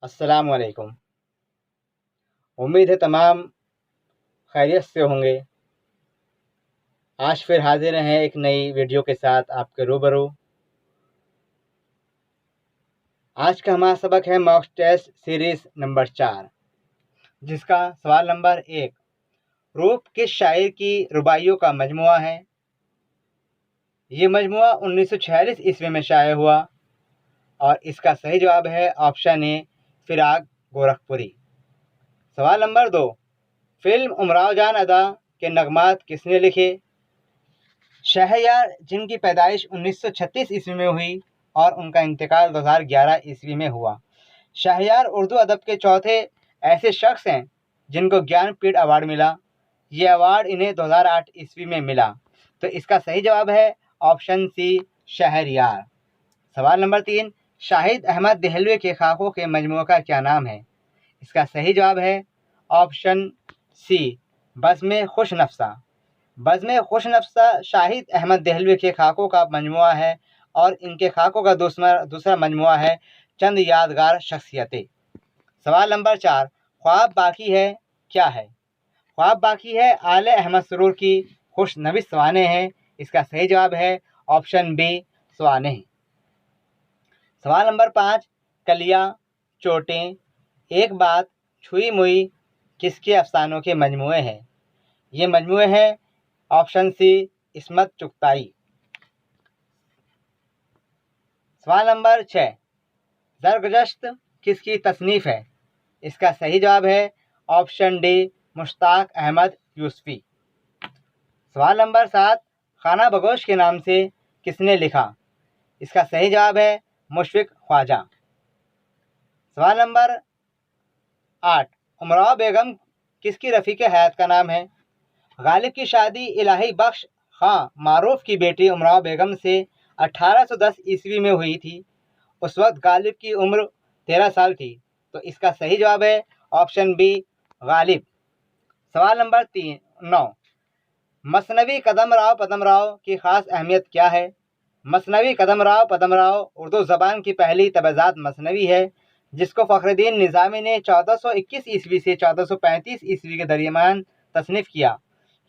अस्सलाम वालेकुम। उम्मीद है तमाम खैरियत से होंगे। आज फिर हाजिर हैं एक नई वीडियो के साथ आपके रूबरू। आज का हमारा सबक है मॉक टेस्ट सीरीज नंबर 4, जिसका सवाल नंबर 1 रूप किस शायर की रुबाइयों का मजमुआ है। ये मजमुआ 1946 ईस्वी में शाये हुआ और इसका सही जवाब है ऑप्शन ए फिराक गोरखपुरी। सवाल नंबर 2 फिल्म उमराव जान अदा के नगमात किसने लिखे। शहरयार, जिनकी पैदाइश 1936 ईस्वी में हुई और उनका इंतकाल 2011 ईस्वी में हुआ। शहरयार उर्दू अदब के चौथे ऐसे शख्स हैं जिनको ज्ञानपीठ अवार्ड मिला। ये अवार्ड इन्हें 2008 ईस्वी में मिला। तो इसका सही जवाब है ऑप्शन सी शहरयार। सवाल नंबर 3 शाहिद अहमद देहलवी के खाकों के मजमूए का क्या नाम है। इसका सही जवाब है ऑप्शन सी बज़्म खुश नफ्सा। बज़्म खुश नफ्सा शाहिद अहमद देहलवी के खाकों का मजमुआ है और इनके खाकों का दूसरा मजमुआ है चंद यादगार शख्सियतें। सवाल नंबर 4 ख्वाब बाकी है क्या है। ख्वाब बाकी है आले अहमद सरूर की खुश नविश सवाने हैं। इसका सही जवाब है ऑप्शन बी सवाने। सवाल नंबर 5 कलियां, चोटें, एक बात, छुई मुई किसके अफसानों के मजमुए हैं। ये मजमुए हैं ऑप्शन सी इस्मत चुगताई। सवाल नंबर 6 ज़रगजश्त किसकी तसनीफ़ है। इसका सही जवाब है ऑप्शन डी मुश्ताक अहमद यूसुफी। सवाल नंबर 7 खाना बगोश के नाम से किसने लिखा। इसका सही जवाब है मुशफ़िक़ ख्वाजा। सवाल नंबर 8 उमराव बेगम किसकी रफ़ीक़ हयात का नाम है। गालिब की शादी इलाही बख्श खां मारूफ की बेटी उमराव बेगम से 1810 ईस्वी में हुई थी। उस वक्त गालिब की उम्र 13 साल थी। तो इसका सही जवाब है ऑप्शन बी गालिब। सवाल नंबर 9 मसनवी कदमराव पदमराव की ख़ास अहमियत क्या है। मसनवी कदमराव पदमराव उर्दू ज़बान की पहली तबज़ात मसनवी है, जिसको फ़खरुद्दीन निज़ामी ने 1421 ईस्वी से 1435 ईस्वी के दरमियान तसनीफ़ किया।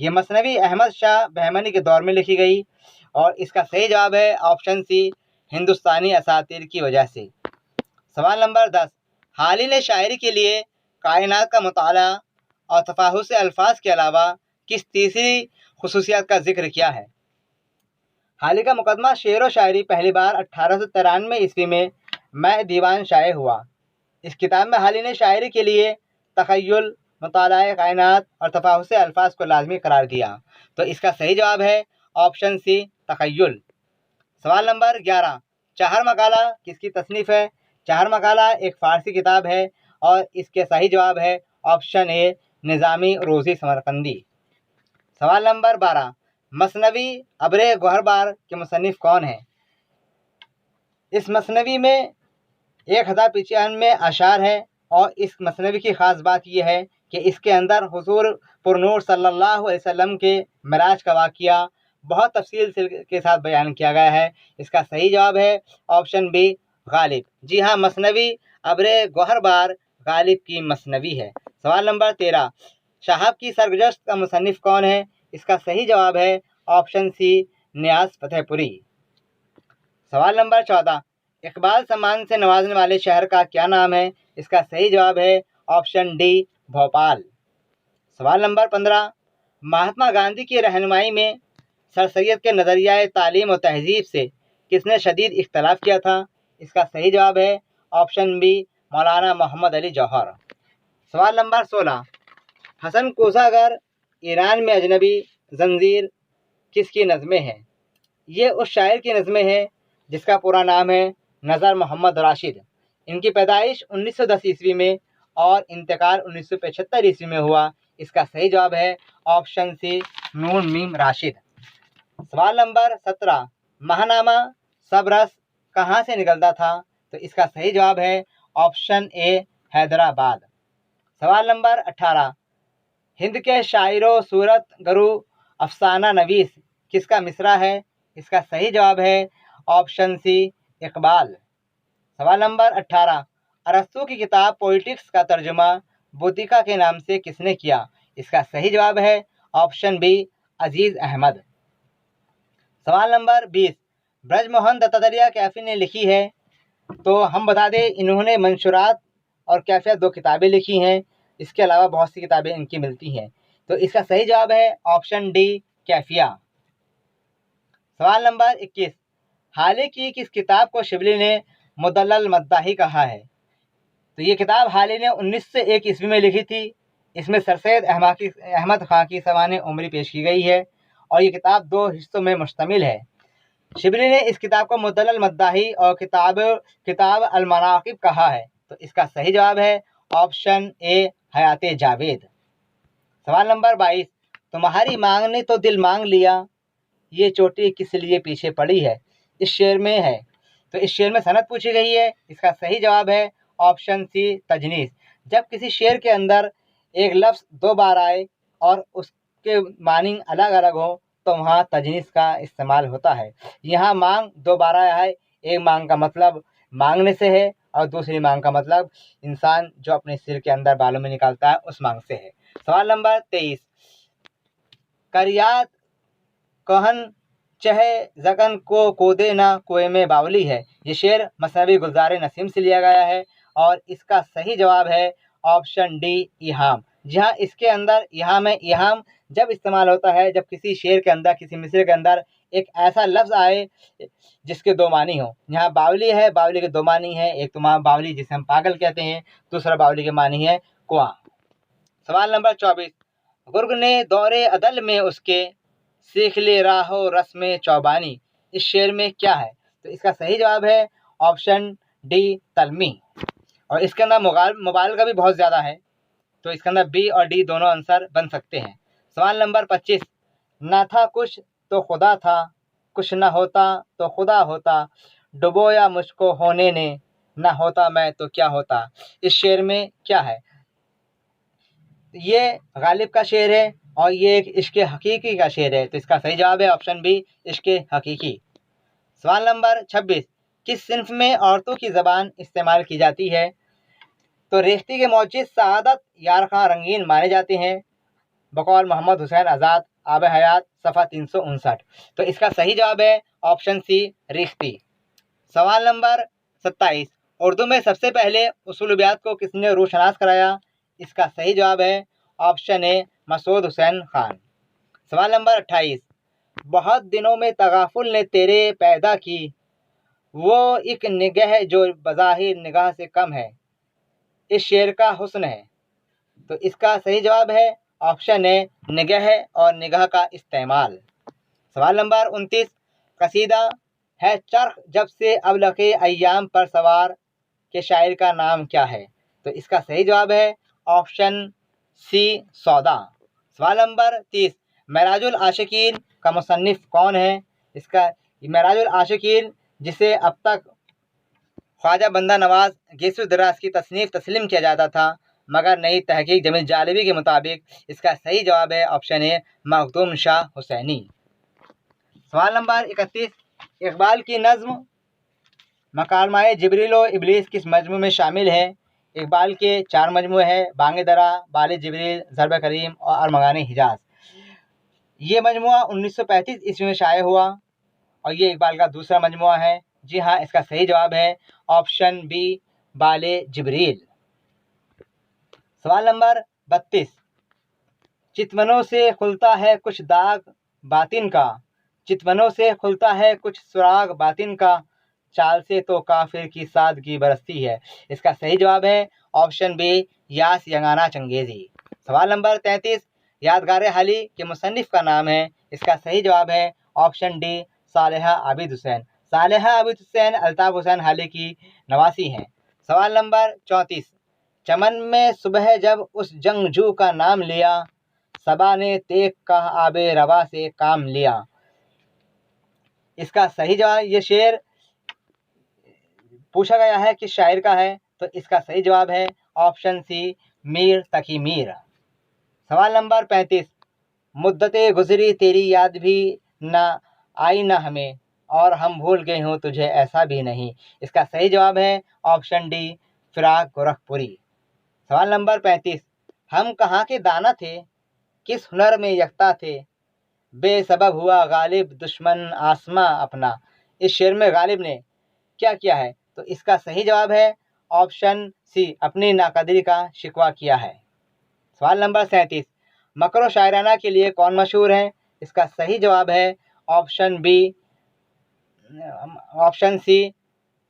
ये मसनवी अहमद शाह बहमनी के दौर में लिखी गई और इसका सही जवाब है ऑप्शन सी हिंदुस्तानी असातीर की वजह से। सवाल नंबर 10 हाली ने शायरी के लिए कायनात का मुताला और तफाहुस अल्फाज के अलावा किस तीसरी खुसूसियत का जिक्र किया है। हाली का मुकदमा शेर व शायरी पहली बार 1893 ईस्वी में मैं दीवान शाये हुआ। इस किताब में हाली ने शायरी के लिए तख़य्युल, मुतालाए कायनात और तफाहुस अल्फाज को लाजमी करार दिया। तो इसका सही जवाब है ऑप्शन सी तख़य्युल। सवाल नंबर 11 चाहर मकाला किसकी तसनीफ़ है। चाहर मकाला एक फ़ारसी किताब है और इसके सही जवाब है ऑप्शन ए निज़ामी रोज़ी समरकंदी। सवाल नंबर 12 मसनवी अब्रे गोहरबार के मुसन्निफ़ कौन हैं। इस मसनवी में 1095 अशार है और इस मसनवी की ख़ास बात यह है कि इसके अंदर हुज़ूर पुरनूर सल्लल्लाहु अलैहि वसल्लम के मिराज का वाक़या बहुत तफसील के साथ बयान किया गया है। इसका सही जवाब है ऑप्शन बी गालिब। जी हाँ, मसनवी अब्रे गोहरबार गालिब की मसनवी है। सवाल नंबर 13 शहाब की सरगुज़श्त का मुसन्निफ़ कौन है। इसका सही जवाब है ऑप्शन सी नियाज़ फतेहपुरी। सवाल नंबर 14 इकबाल सम्मान से नवाजने वाले शहर का क्या नाम है। इसका सही जवाब है ऑप्शन डी भोपाल। सवाल नंबर 15 महात्मा गांधी की रहनुमाई में सर सैयद के नज़रिया तालीम और तहजीब से किसने शदीद इख्तलाफ किया था। इसका सही जवाब है ऑप्शन बी मौलाना मोहम्मद अली जौहर। सवाल नंबर 16 हसन कोसागर ईरान में अजनबी जंजीर किसकी नज़में हैं। ये उस शायर की नज़में हैं जिसका पूरा नाम है नज़र मोहम्मद राशिद। इनकी पैदाइश 1910 ईस्वी में और इंतकाल 1975 ईस्वी में हुआ। इसका सही जवाब है ऑप्शन सी नून मीम राशिद। सवाल नंबर 17 महानामा सब रस कहाँ से निकलता था। तो इसका सही जवाब है ऑप्शन ए हैदराबाद। सवाल नंबर 18 हिंद के शायरो सूरत गरू अफसाना नवीस किसका मिसरा है। इसका सही जवाब है ऑप्शन सी इकबाल। सवाल नंबर 18 अरस्तू की किताब पोइटिक्स का तर्जुमा बुद्धिका के नाम से किसने किया? इसका सही जवाब है ऑप्शन बी अजीज अहमद। सवाल नंबर 20, ब्रजमोहन दत्तात्रेय कैफी ने लिखी है? तो हम बता दें इन्होंने मंशूरात और कैफियत 2 किताबें लिखी हैं। इसके अलावा बहुत सी किताबें इनकी मिलती हैं। तो इसका सही जवाब है ऑप्शन डी कैफिया। सवाल नंबर 21, हाल ही की किस किताब को शिबली ने मुदल्लल मद्दाही कहा है? तो ये किताब हाल ही ने 1901 ईस्वी में लिखी थी। इसमें सरसैयद अहमद खां की सवाने उमरी पेश की गई है और ये किताब 2 हिस्सों में मुश्तमिल है। शिबली ने इस किताब को मुदल्लल मद्दाही और किताब अल-मनाकिब कहा है। तो इसका सही जवाब है ऑप्शन ए हयाते जावेद। सवाल नंबर 22, तुम्हारी मांग ने तो दिल मांग लिया, ये चोटी किस लिए पीछे पड़ी है? इस शेर में है। तो इस शेर में सनद पूछी गई है। इसका सही जवाब है ऑप्शन सी तजनीस। जब किसी शेर के अंदर एक लफ्ज़ 2 बार आए और उसके मानी अलग अलग हो तो वहाँ तजनीस का इस्तेमाल होता है। यहाँ मांग 2 बार आया है। एक मांग का मतलब मांगने से है और दूसरी मांग का मतलब इंसान जो अपने सिर के अंदर बालों में निकालता है उस मांग से है। सवाल नंबर 23, करियात कहन चहे जगन को कोदे ना कुएं में बावली है। ये शेर मसनवी गुलजार नसीम से लिया गया है और इसका सही जवाब है ऑप्शन डी इहाम। जहाँ इसके अंदर इहाम जब इस्तेमाल होता है जब किसी शेर के अंदर, किसी मिसरे के अंदर एक ऐसा लफ्ज़ आए जिसके 2 मानी हो। यहाँ बावली है, बावली के 2 मानी है। एक तो बावली जिसे हम पागल कहते हैं, दूसरा बावली के मानी है कुआं। सवाल नंबर 24, गुर्ग ने दौरे अदल में उसके सीख ले राहो रस्म चौबानी। इस शेर में क्या है? तो इसका सही जवाब है ऑप्शन डी तलमी। और इसके अंदर मुबालगा भी बहुत ज़्यादा है। तो इसके अंदर बी और डी दोनों आंसर बन सकते हैं। सवाल नंबर 25, ना था कुछ तो खुदा था, कुछ ना होता तो खुदा होता, डुबोया मुझको होने ने, ना होता मैं तो क्या होता। इस शेर में क्या है? ये गालिब का शेर है और ये एक इश्क़े हकीकी का शेर है। तो इसका सही जवाब है ऑप्शन बी इश्क़े हकीकी। सवाल नंबर 26, किस सिन्फ में औरतों की ज़बान इस्तेमाल की जाती है? तो रेख्ती के मौजिज़ सआदत यार खां रंगीन माने जाते हैं बकौल मोहम्मद हुसैन आज़ाद, आब हयात, सफ़ा 359। तो इसका सही जवाब है ऑप्शन सी रेख्ती। सवाल नंबर 27, उर्दू में सबसे पहले उसूलबियात को किसने रोशनास कराया? इसका सही जवाब है ऑप्शन ए मसूद हुसैन खान। सवाल नंबर 28, बहुत दिनों में तगाफुल ने तेरे पैदा की, वो एक निगाह जो बज़ाहिर निगाह से कम है, इस शेर का हुस्न है। तो इसका सही जवाब है ऑप्शन ए निगाह और निगाह का इस्तेमाल। सवाल नंबर 29, कसीदा है चरख जब से अब लके अय्याम पर सवार के शायर का नाम क्या है? तो इसका सही जवाब है ऑप्शन सी सौदा। सवाल नंबर 30, मेराजुल आशिकीन का मुसन्निफ कौन है? इसका मेराजुल आशिकीन जिसे अब तक ख्वाजा बंदा नवाज गेसुर दराज की तसनीफ़ तस्लीम किया जाता था, मगर नई तहकीक जमील जालिबी के मुताबिक इसका सही जवाब है ऑप्शन ए मखदूम शाह हुसैनी। सवाल नंबर 31, इकबाल की नज़्म मकालमाए जिब्रील व इब्लीस किस मजमू में शामिल है? इकबाल के 4 मजमू है, बांग दरा, बाल जिब्रील, ज़रब करीम और अरमगान हिजाज। ये मजमुआ 1935 ईस्वी में शाये हुआ और ये इकबाल का दूसरा मजमुआ है। जी हाँ, इसका सही जवाब है ऑप्शन बी बाले जिब्रील। सवाल नंबर 32, चितवनों से खुलता है कुछ दाग बातिन का, चितवनों से खुलता है कुछ सुराग बातिन का, चाल से तो काफिर की सादगी बरसती है। इसका सही जवाब है ऑप्शन बी यास यंगाना चंगेज़ी। सवाल नंबर 33, यादगार हाली के मुसन्निफ का नाम है? इसका सही जवाब है ऑप्शन डी सालेहा आबिद हुसैन। सालेहा आबिद हुसैन अल्ताफ़ हुसैन हाली की नवासी हैं। सवाल नंबर 34, चमन में सुबह जब उस जंगजू का नाम लिया, सबा ने तेग का आबे रवा से काम लिया। इसका सही जवाब, ये शेर पूछा गया है कि शायर का है, तो इसका सही जवाब है ऑप्शन सी मीर तकी मीर। सवाल नंबर 35, मुद्दतें गुजरी तेरी याद भी ना आई ना हमें, और हम भूल गए हों तुझे ऐसा भी नहीं। इसका सही जवाब है ऑप्शन डी फिराक गोरखपुरी। सवाल नंबर 35, हम कहाँ के दाना थे, किस हुनर में यकता थे, बेसबब हुआ गालिब दुश्मन आसमां अपना। इस शेर में गालिब ने क्या किया है? तो इसका सही जवाब है ऑप्शन सी, अपनी नाकदरी का शिकवा किया है। सवाल नंबर 37, मकरो शायराना के लिए कौन मशहूर है? इसका सही जवाब है ऑप्शन बी, ऑप्शन सी,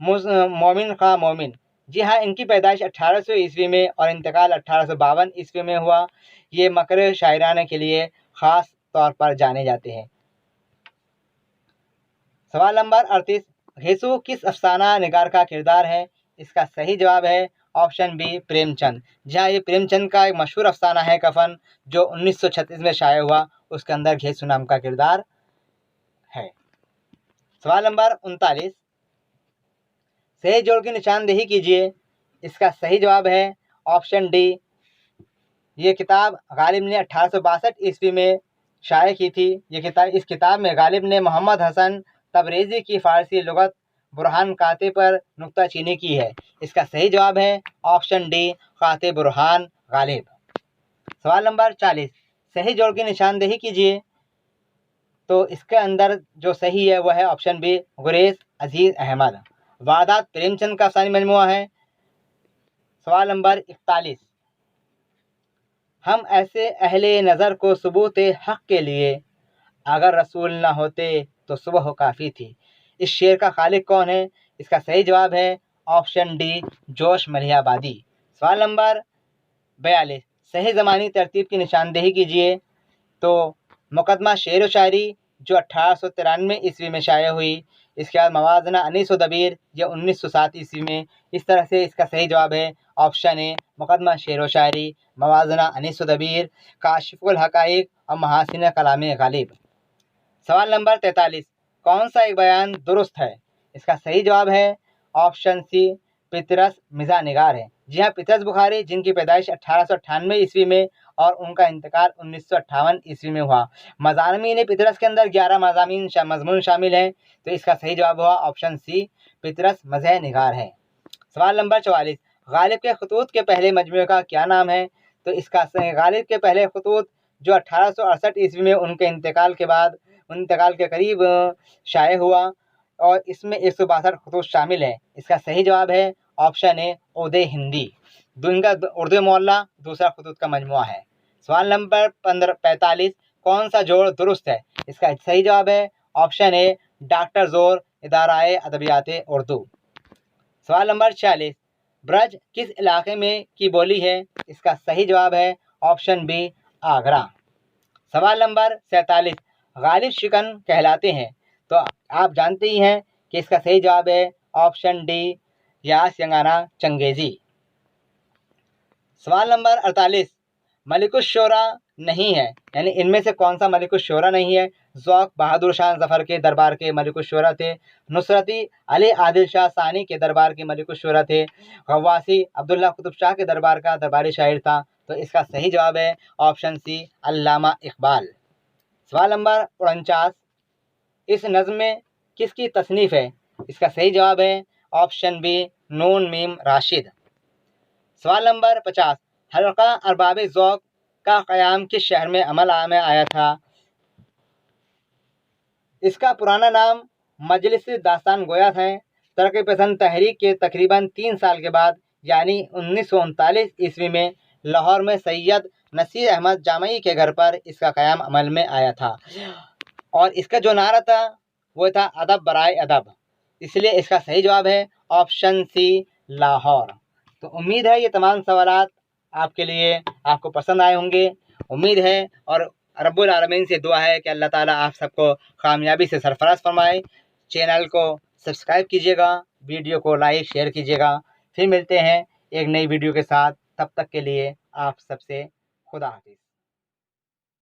मोमिन खां मोमिन। जी हाँ, इनकी पैदाइश 1800 ईस्वी में और इंतकाल 1852 ईस्वी में हुआ। ये मकरे शायराना के लिए ख़ास तौर पर जाने जाते हैं। सवाल नंबर 38, घेसु किस अफसाना निगार का किरदार है? इसका सही जवाब है ऑप्शन बी, प्रेमचंद। जहाँ ये प्रेमचंद का एक मशहूर अफसाना है कफन, जो 1936 में शाया हुआ, उसके अंदर घेसु नाम का किरदार है। सवाल नंबर 39, सही जोड़ की निशानदेही कीजिए। इसका सही जवाब है ऑप्शन डी। ये किताब गालिब ने 1862 ईस्वी में शाया की थी। इस किताब में गालिब ने मोहम्मद हसन तबरेज़ी की फ़ारसी लुगत बुरहान काते पर नुक्ताचीनी की है। इसका सही जवाब है ऑप्शन डी, काते बुरहान गालिब। सवाल नंबर 40, सही जोड़ की निशानदेही कीजिए। तो इसके अंदर जो सही है वह है ऑप्शन बी, गुरेज अजीज़ अहमद। वारदात प्रेमचंद का अफसानी मजमुआ है। सवाल नंबर 41, हम ऐसे अहले नज़र को सबूत हक़ के लिए, अगर रसूल न होते तो सुबह काफ़ी थी। इस शेर का खालिक कौन है? इसका सही जवाब है ऑप्शन डी, जोश मलिहाबादी। सवाल नंबर 42, सही ज़मानी तरतीब की निशानदेही कीजिए। तो मुकदमा शेर व शायरी जो 1893 ईस्वी में शाया हुई, इसके बाद मवाज़ना अनीस व दबीर ये 1907 ईस्वी में। इस तरह से इसका सही जवाब है ऑप्शन ए, मुकदमा शेर व शायरी, मवाज़ना अनीस व दबीर, काशिफुल हक़ाइक़ और महासिन कलाम गालिब। सवाल नंबर 43, कौन सा एक बयान दुरुस्त है? इसका सही जवाब है ऑप्शन सी, पितरस मिज़ा निगार है। जी हाँ, पितरस बुखारी जिनकी पैदाइश 1898 ईस्वी में और उनका इंतकाल 1958 ईस्वी में हुआ। मज़ामीन पितरस के अंदर 11 मज़मून शामिल हैं। तो इसका सही जवाब हुआ ऑप्शन सी, पितरस मज़ा निगार है। सवाल नंबर 44, गालिब के खतूत के पहले मजमूए का क्या नाम है? तो इसका गालिब के पहले खतूत जो 1868 ईस्वी में उनके इंतकाल के करीब शाये हुआ और इसमें 162 खतूत शामिल हैं। इसका सही जवाब है ऑप्शन ए, उदे हिंदी। इनका उर्दू मोहल्ला दूसरा खतूत का मजमुआ है। सवाल नंबर 45, कौन सा जोड़ दुरुस्त है? इसका सही जवाब है ऑप्शन ए, डॉक्टर जोर, इदाराए अदबियात उर्दू। सवाल नंबर 46, ब्रज किस इलाके में की बोली है? इसका सही जवाब है ऑप्शन बी, आगरा। सवाल नंबर 47, गालिब शिकन कहलाते हैं। तो आप जानते ही हैं कि इसका सही जवाब है ऑप्शन डी, यास यंगाना चंगेज़ी। सवाल नंबर 48, मलिकुश शोरा नहीं है, यानी इनमें से कौन सा मलिकुश शोरा नहीं है? ज़ौक़ बहादुर शाह ज़फ़र के दरबार के मलिकुश शोरा थे। नुसरती अली आदिल शाह सानी के दरबार के मलिकुश शोरा थे। गव्वासी अब्दुल्ला कुतुब शाह के दरबार का दरबारी शायर था। तो इसका सही जवाब है ऑप्शन सी, अल्लामा इकबाल। सवाल नंबर 49, इस नज़्म में किसकी तसनीफ़ है? इसका सही जवाब है ऑप्शन बी, नून मीम राशिद। सवाल नंबर 50, हल्का अरबाब ज़ौक़ का क़याम किस शहर में अमल में आया था? इसका पुराना नाम मजलिस दास्तान गोया है। तरक्की पसंद तहरीक के तकरीबन 3 साल के बाद यानी 1939 ईस्वी में लाहौर में सैयद नसीर अहमद जामई के घर पर इसका क़याम अमल में आया था और इसका जो नारा था वो था अदब बराए अदब। इसलिए इसका सही जवाब है ऑप्शन सी, लाहौर। तो उम्मीद है ये तमाम सवालात आपके लिए आपको पसंद आए होंगे। उम्मीद है और रब्बुल आलमीन से दुआ है कि अल्लाह ताला आप सबको कामयाबी से सरफराज फरमाए। चैनल को सब्सक्राइब कीजिएगा, वीडियो को लाइक शेयर कीजिएगा। फिर मिलते हैं एक नई वीडियो के साथ, तब तक के लिए आप सबसे खुदा हाफिज़।